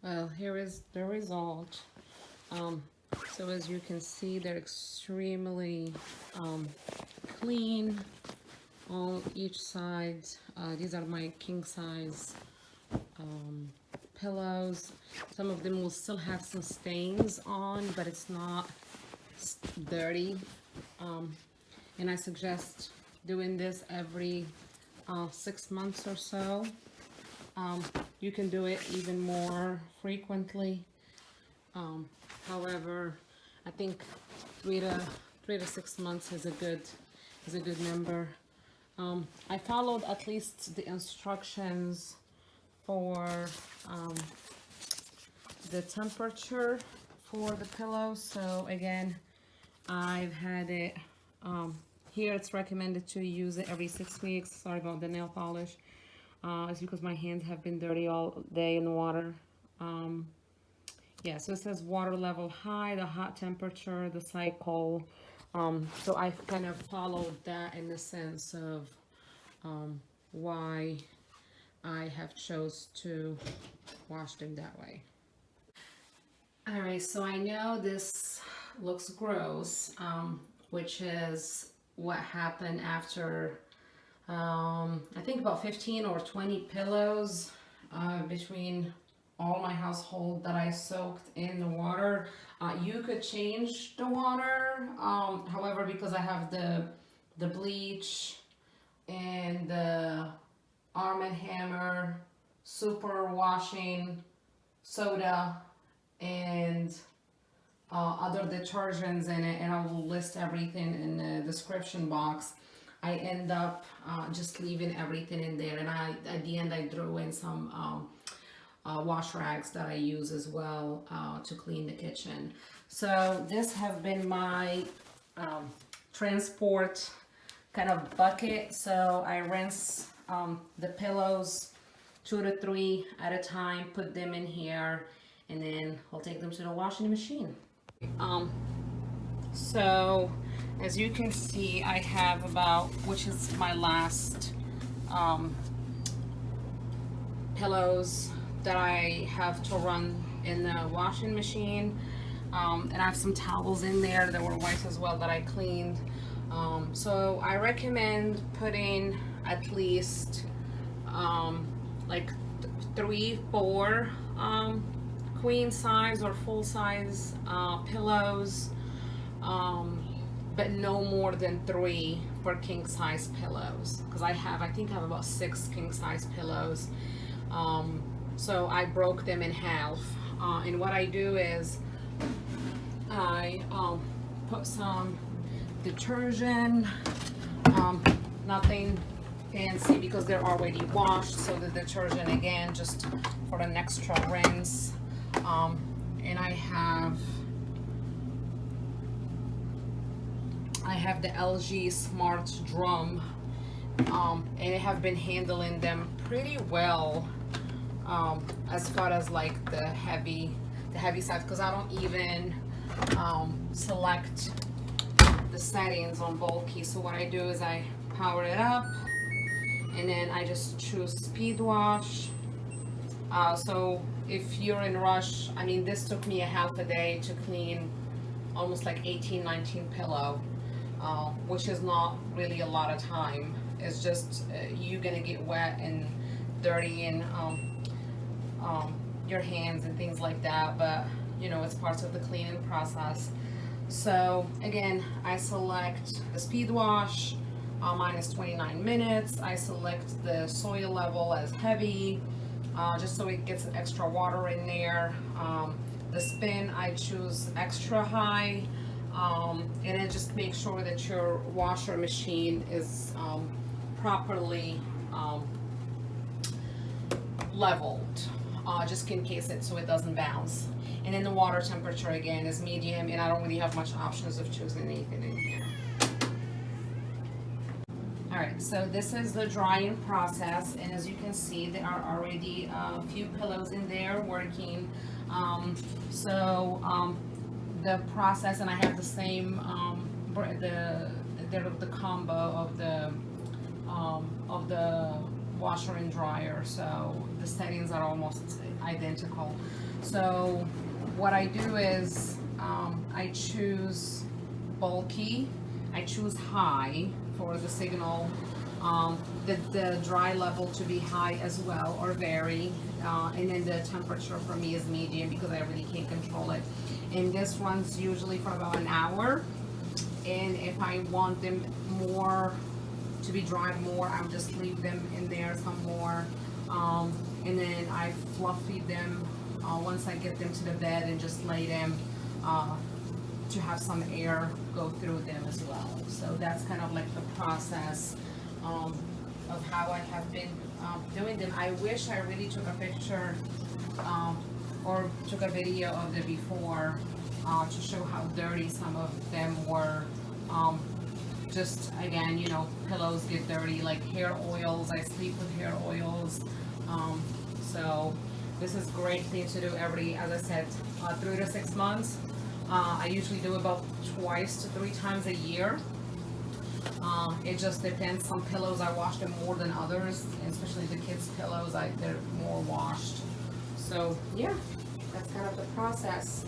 Well, here is the result. Um, so as you can see, they're extremely clean on each side. These are my king size pillows. Some of them will still have some stains on, but it's not dirty. Um, and I suggest doing this every 6 months or so. You can do it even more frequently. However, I think three to 6 months is a good number. I followed at least the instructions for the temperature for the pillow. So again, I've had it here. It's recommended to use it every 6 weeks. Sorry about the nail polish. It's because my hands have been dirty all day in the water. Yeah, so it says water level high, the hot temperature, the cycle. So I kind of followed that in the sense of why I have chose to wash them that way. All right, so I know this looks gross, which is what happened after I think about 15 or 20 pillows between all my household that I soaked in the water. You could change the water, however, because I have the bleach and the Arm& Hammer super washing soda and other detergents in it, and I will list everything in the description box. I end up just leaving everything in there, and at the end I throw in some wash rags that I use as well to clean the kitchen. So this have been my transport kind of bucket. So I rinse the pillows 2 to 3 at a time, put them in here, and then I'll take them to the washing machine. So as you can see, I have about, which is my last pillows that I have to run in the washing machine. And I have some towels in there that were white as well that I cleaned. So I recommend putting at least like 3-4 queen size or full size pillows, but no more than 3 for king size pillows, because I think I have about 6 king size pillows. So I broke them in half, and what I do is I put some detergent, nothing fancy because they're already washed, so the detergent again just for an extra rinse. And I have the LG Smart Drum, and I have been handling them pretty well as far as like the heavy size, because I don't even select the settings on bulky. So what I do is I power it up, and then I just choose speed wash. So if you're in rush, I mean, this took me a half a day to clean almost like 18-19 pillow, which is not really a lot of time. It's just you're gonna get wet and dirty in your hands and things like that, but you know, it's part of the cleaning process. So again, I select the speed wash, mine is 29 minutes. I select the soil level as heavy, just so it gets extra water in there. The spin, I choose extra high, and then just make sure that your washer machine is properly leveled, just in case so it doesn't bounce. And then the water temperature again is medium, and I don't really have much options of choosing anything in here. Alright, so this is the drying process, and as you can see, there are already a few pillows in there working. The process, and I have the same the combo of the washer and dryer, so the settings are almost identical. So what I do is I choose bulky, I choose high for the signal, the dry level to be high as well or very, and then the temperature for me is medium because I really can't control it. And this runs usually for about an hour. And if I want them more to be dried more, I'll just leave them in there some more. And then I fluff feed them once I get them to the bed and just lay them to have some air go through them as well. So that's kind of like the process of how I have been doing them. I wish I really took a picture or took a video of the before to show how dirty some of them were. Just again, you know, pillows get dirty, like hair oils. I sleep with hair oils. So this is a great thing to do every, as I said, 3 to 6 months. I usually do about 2 to 3 times a year. It just depends. Some pillows I wash them more than others, especially the kids' pillows. They're more washed. So yeah, that's kind of the process.